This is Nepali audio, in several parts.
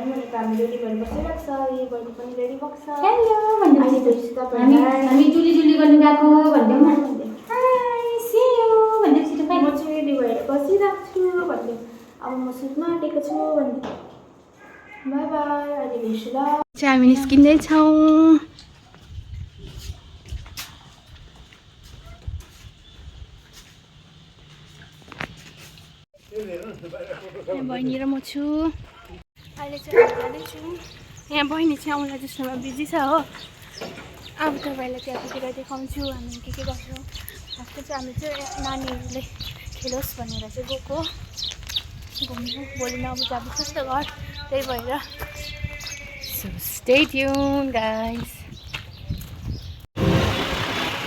जाने भनेको हामी रेडी भएर बसिरहेको छ। यो बहिनी पनि रेडी भएको छ। हेलो हामी जुली गर्नु गएको भन्दै म हाय सी यू भन्दै छिटो म चाहिँ रेडी भएर बसिरहेको छु भन्दै अब म सुत्न आँटेको छु भन्दै बाई बाई अहिले भेट्छु ल। चाहिँ हामी निस्किँदैछौँ। बहिनी र म छु। अहिले चाहिँ हामी जाँदैछौँ। यहाँ बहिनी चाहिँ आउँला जसमा बिजी छ हो। अब तपाईँलाई त्यहाँ पुगेर देखाउँछु हामी के गर्छौँ। फर्स्ट चाहिँ हामी चाहिँ नानीहरूले खेलोस् भनेर चाहिँ गएको घुम्नु। भोलि नबुझाबुझ जस्तो घर त्यही भएर so stay tuned guys.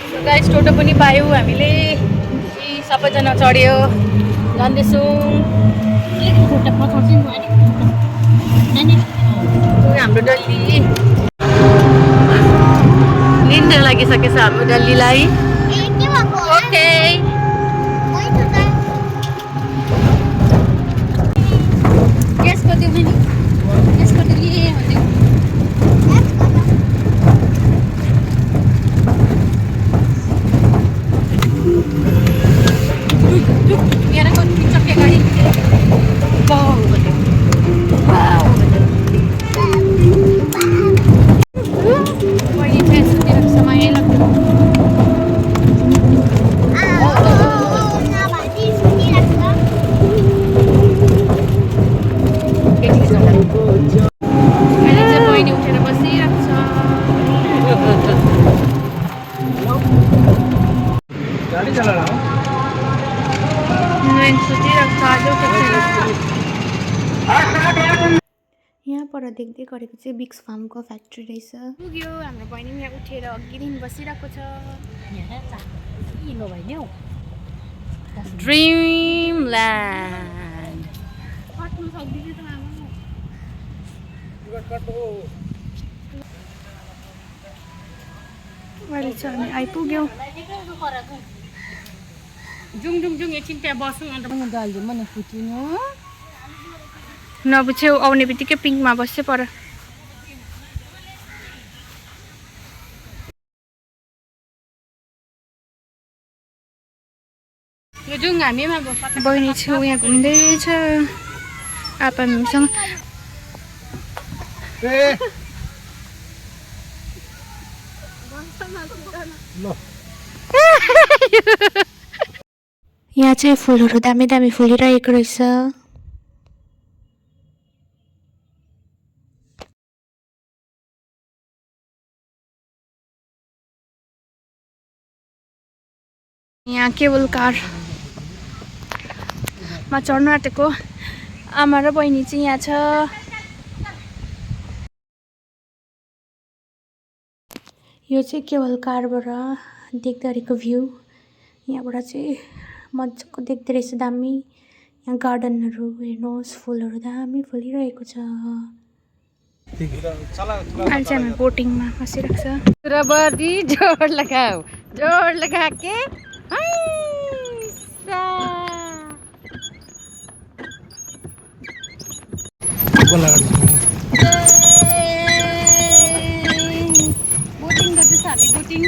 So guys टोटो पनि पायौँ हामीले। सबैजना चढ्यो जाँदैछौँ। हाम्रो डल्ली निन्द्रा लागिसकेछ हाम्रो डल्लीलाई। ओके ग्यास गरिदिउँ नि ग्यास गरिदिए भन्यो। मेरा कति चक्के गाडी बहिनी चाहिँ सुतिरहेको छ माया लाग्दो। अहिले चाहिँ बहिनी उठेर बसिरहेको छ। यहाँ पर देख्दै गरेको चाहिँ बिक्स फार्मको फ्याक्ट्री रहेछ। पुग्यो हाम्रो बहिनी यहाँ उठेर अघिदेखि बसिरहेको छ। ड्रिमल्यान्ड अहिले चाहिँ हामी आइपुग्यौँ। जुङ एकछिन त्यहाँ बसौँ अन्त दालले मन फुटिनु नबुझ्यौ आउने बित्तिकै पिङमा बस्यो पर। जुङ हामीमा बहिनी छेउ यहाँ घुम्दैछ आपा मम्मीसँग। यहाँ चाहिँ फुलहरू दामी दामी फुलिरहेको रहेछ। यहाँ केबल कारमा चढ्नु आँटेको आमा र बहिनी चाहिँ यहाँ छ। यो चाहिँ केबल कारबाट देख्दो रहेको भ्यू। यहाँबाट चाहिँ मजाको देख्दो रहेछ दामी। यहाँ गार्डनहरू हेर्नुहोस् फुलहरू दामी फुलिरहेको छ। अहिले चाहिँ हामी बोटिङमा बसिरहेको छ। बडी जोड लगाऊ जोड लगा के बोटिङ गर्दैछ हामी बोटिङ।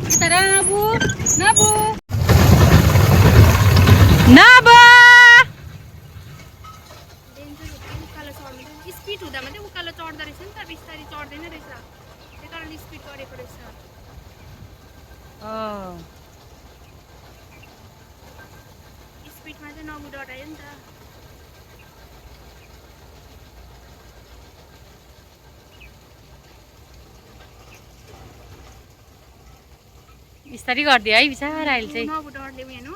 यता नबु नबु नबु स्पिड हुँदा मात्रै उकालो चढ्दो रहेछ नि त बिस्तारै चढ्दैन रहेछ त्यही कारण स्पिड गरेको रहेछ। स्पिडमा चाहिँ नबु डरायो नि त। बिस्तारै गरिदियो है बिचारा अहिले चाहिँ। नबु डरले हेर्नु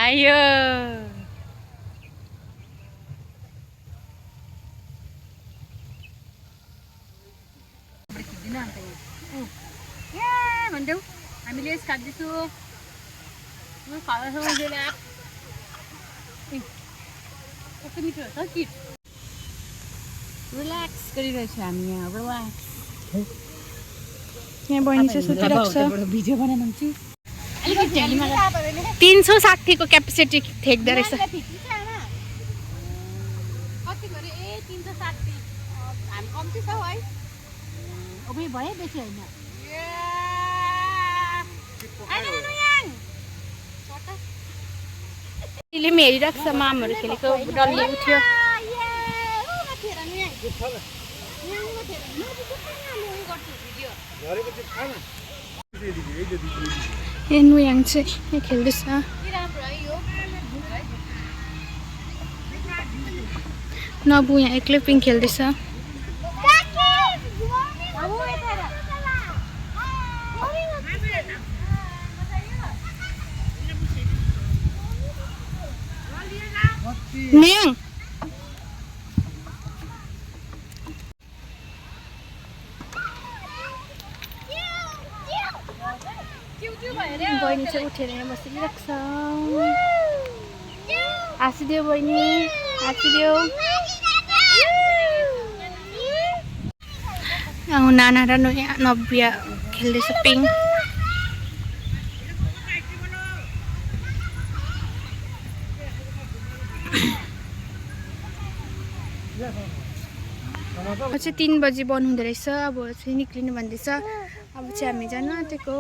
आयो भनिदेऊ हामीले यस खाँदैछु म खाँदैछु मैले कस्तो मिठो छ कि रिल्याक्स गरिरहेको छु हामी यहाँ रिल्याक्स यहाँ बहिनी चाहिँ सुतिरहेको छ भिडियो बनाउँछु अलिकति झ्यालीमा 360 को क्यापेसिटी ठेक्दो रहेछ कति गरे ए 360 हामी कम्ती छौ है अबे भयो बेसी हैन अहिले पनि हेरिरहेको छ मामहरू खेलेको डल्ले उठ्यो ए नुयाङ चाहिँ यहाँ खेल्दैछ नबु यहाँ एक्लै पिङ खेल्दैछ नुयाङ बहिनी चाहिँ उठेर यहाँ बसिरहेको छ हाँसिदेऊ बहिनी हाँसिदेऊ नाना र नव्या खेल्दैछ पिङ चाहिँ 3 बजी बन्द हुँदो रहेछ अब चाहिँ निक्लिनु भन्दैछ अब चाहिँ हामी जानु आँटेको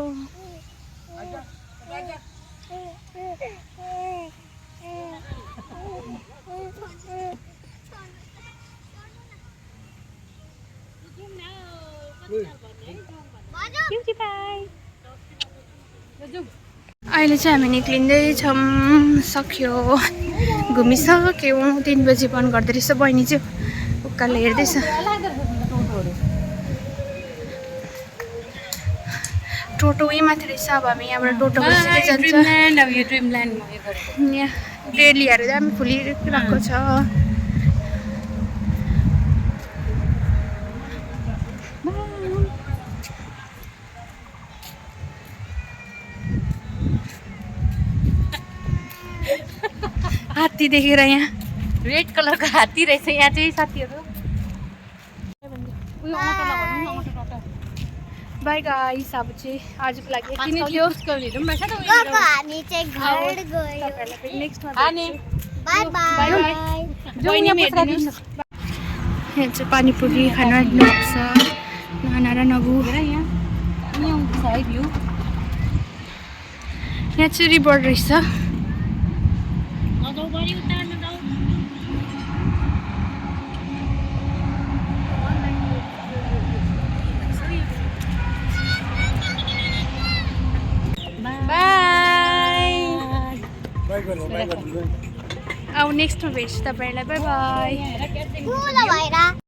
अहिले चाहिँ हामी निक्लिँदैछौँ सक्यो घुमिसक्यौँ 3 बजी बन्द गर्दो रहेछ बहिनी चाहिँ उकालो हेर्दैछ टोटो यही माथि रहेछ अब हामी यहाँबाट टोटो बसेर जान्छ यहाँ रेलीहरू दामी फुलिरहेको छ हात्ती देखेर यहाँ रेड कलरको हात्ती रहेछ यहाँ चाहिँ साथीहरू बाई गाइस अब चाहिँ आजको लागि यति नै थियो यहाँ चाहिँ पानीपुरी खान आउनुभएको छ नाना र नबु यहाँ चाहिँ रिभर रहेछ अब नेक्स्टमा भेट्छु तपाईँहरूलाई बाई बाई